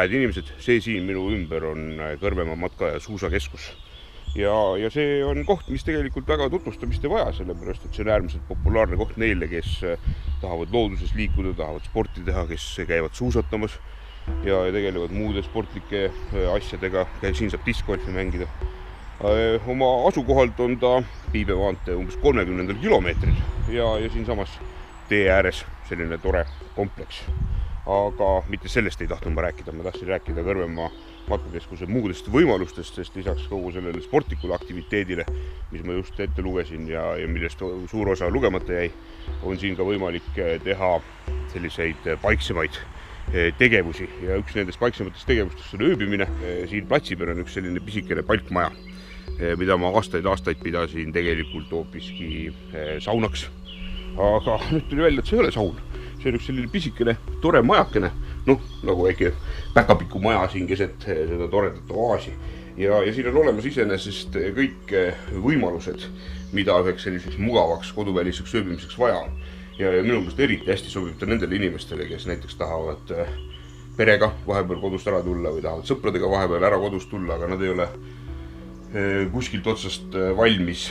inimesed, see siin minu ümber on Kõrvemaa matka- ja suusakeskus. Ja see on koht, mis tegelikult väga tutvustamist ei vaja, sellepärast, et see on äärmiselt populaarne koht neile, kes tahavad looduses liikuda, tahavad sporti teha, kes käivad suusatamas ja tegelevad muude sportlike asjadega. Siin saab diskgolfi mängida. Oma asukohalt on ta Piibe maantee umbes 30 kilomeetril ja siinsamas tee ääres selline tore kompleks. Aga mitte sellest ei tahtnud ma rääkida, ma tahtsin rääkida Kõrvemaa matkakeskuse muudest võimalustest, sest lisaks kogu sellele sportlikule aktiviteedile, mis ma just ette lugesin ja millest suur osa lugemata jäi, on siin ka võimalik teha selliseid paiksemaid tegevusi ja üks nendest paiksematest tegevustest on ööbimine. Siin platsi peal on üks selline pisikene palkmaja, mida ma aastaid pidasin tegelikult hoopiski saunaks. Aga nüüd tuli välja, et see ei ole saun. See on üks selline pisikene tore majakene, nagu väike päkapiku maja siin keset seda toredat oaasi. Ja siin on olemas iseenesest kõik võimalused, mida üheks selliseks mugavaks koduväliseks ööbimiseks vaja on. Ja minu meelest eriti hästi sobib ta nendele inimestele, kes näiteks tahavad perega vahepeal kodust ära tulla või tahavad sõpradega vahepeal ära kodust tulla, aga nad ei ole kuskilt otsast valmis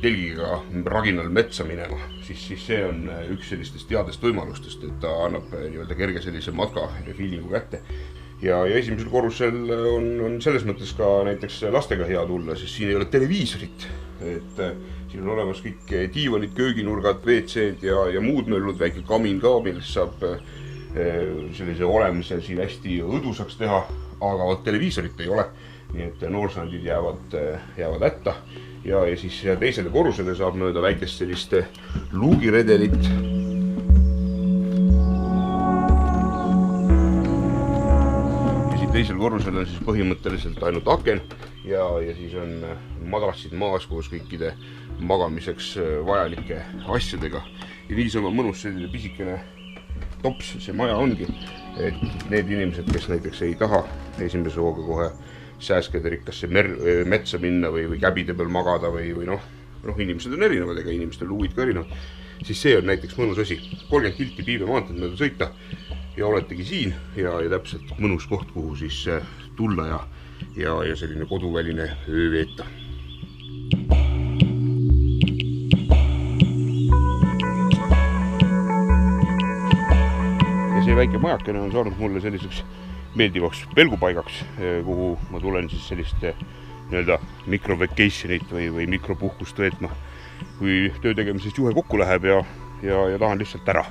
telgiga raginal metsa minema, siis see on üks sellistest teadest võimalustest, et ta annab kerge sellise matka fiilingu kätte. Ja esimesel korrusel on selles mõttes ka näiteks lastega hea tulla, sest siin ei ole televiisorit. Et siin on olemas kõik diivanid, kööginurgad, WC-d ja muud möllud, väike kamin ka, millest saab sellise olemise siin hästi õdusaks teha, aga televiisorit ei ole. Nii et noorsandid jäävad ätta ja siis teisele korrusele saab mööda väikest sellist luugiredelit. Ja siin teisel korrusel on siis põhimõtteliselt ainult aken ja siis on madrassid maas koos kõikide magamiseks vajalike asjadega. Ja niisama mõnus selline pisikene tops see maja ongi, et need inimesed, kes näiteks ei taha esimese hooga kohe sääskedrikkasse metsa minna või käbide peal magada või inimesed on erinevad, ega inimestel luuid ka erinevad, siis see on näiteks mõnus asi. 30 kilti Piibe maanteed mööda sõita ja oletegi siin ja täpselt mõnus koht, kuhu siis tulla ja selline koduväline öö veeta. Ja see väike majakene on saanud mulle selliseks meeldivaks pelgupaigaks, kuhu ma tulen siis sellist mikrovacationit või mikropuhkust veetma, kui töö tegemisest juhe kokku läheb ja tahan lihtsalt ära.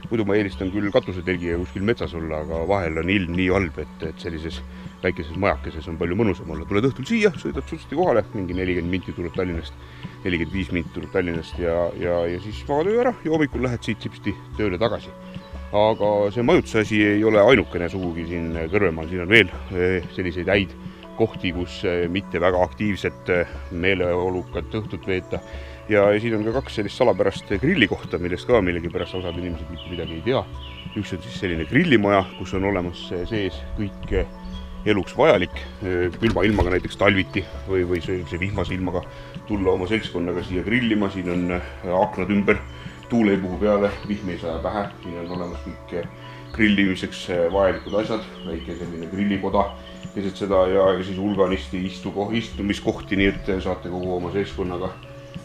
Muidu ma eelistan küll katusetelgiga kuskil metsas olla, aga vahel on ilm nii halb, et sellises väikeses majakeses on palju mõnusam olla. Tuled õhtul siia, sõidad sutsasti kohale, mingi 40 minti tuleb Tallinnast, 45 minti tuleb Tallinnast ja siis magad öö ära ja hommikul lähed siit sipsti tööle tagasi. Aga see majutuse asi ei ole ainukene sugugi siin Kõrvemaal, siin on veel selliseid häid kohti, kus mitte väga aktiivset meeleolukat õhtut veeta. Ja siin on ka kaks sellist salapärast grillikohta, millest ka millegipärast osad inimesed mitte midagi ei tea. Üks on siis selline grillimaja, kus on olemas sees kõik eluks vajalik, külma ilmaga näiteks talviti või see vihmase ilmaga tulla oma seltskonnaga siia grillima, siin on aknad ümber. Tuule ei puhu peale, vihm ei saa pähe, siin on olemas kõik grillimiseks vajalikud asjad, väike selline grillikoda keset seda ja siis hulganisti istumiskohti, nii et saate kogu oma seltskonnaga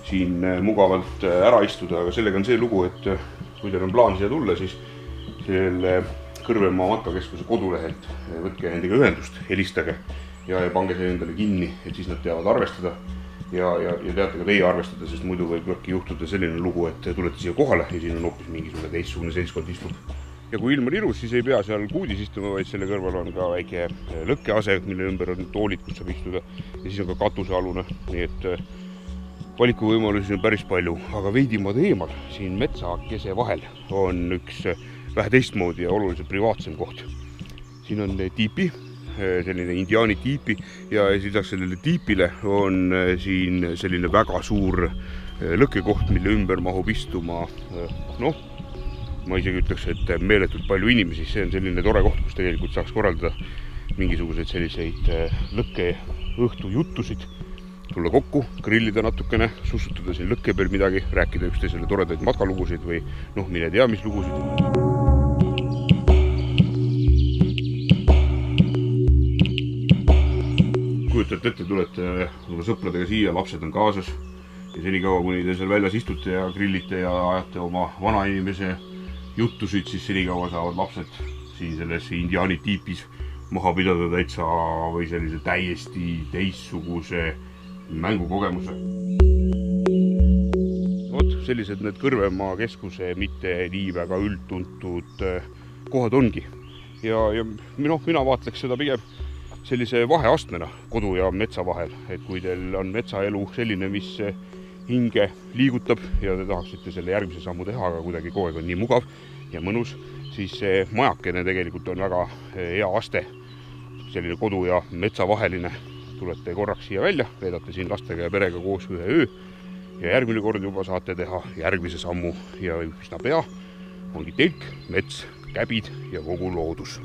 siin mugavalt ära istuda, aga sellega on see lugu, et kui teil on plaan siia tulla, siis selle Kõrvemaa matkakeskuse kodulehelt võtke nendega ühendust, helistage ja pange see endale kinni, et siis nad teavad arvestada. Ja teate ka teie arvestada, sest muidu võib äkki juhtuda selline lugu, et tulete siia kohale ja siin on hoopis mingisugune teistsugune seltskond istub. Ja kui ilm on ilus, siis ei pea seal kuudis istuma, vaid selle kõrval on ka väike lõkkease, mille ümber on toolid, kus saab istuda ja siis on ka katusealune, nii et valikuvõimalusi on päris palju, aga veidi maad eemal siin metsakese vahel on üks vähe teistmoodi ja oluliselt privaatsem koht. Siin on tiipi, selline indiaani tiipi ja lisaks sellele tiipile on siin selline väga suur lõkkekoht, mille ümber mahub istuma, ma isegi ütleks, et meeletult palju inimesi. See on selline tore koht, kus tegelikult saaks korraldada mingisuguseid selliseid lõkke õhtu juttusid, tulla kokku, grillida natukene, sussutada siin lõkke peal midagi, rääkida üksteisele toredaid matkalugusid või mine tea mis lugusid. kujutate ette, tulete oma sõpradega siia, lapsed on kaasas ja senikaua, kuni te seal väljas istute ja grillite ja ajate oma vanainimese juttusid, siis senikaua saavad lapsed siin selles indiaani tiipis maha pidada täitsa või sellise täiesti teistsuguse mängukogemuse. Vot sellised need Kõrvemaa keskuse mitte nii väga üldtuntud kohad ongi. Ja mina vaatleks seda pigem sellise vaheastmena kodu ja metsa vahel, et kui teil on metsaelu selline, mis hinge liigutab ja te tahaksite selle järgmise sammu teha, aga kuidagi kogu aeg on nii mugav ja mõnus, siis see majakene tegelikult on väga hea aste, selline kodu ja metsa vaheline. Tulete korraks siia välja, veedate siin lastega ja perega koos ühe öö ja järgmine kord juba saate teha järgmise sammu ja üsna pea ongi telk, mets, käbid ja kogu loodus.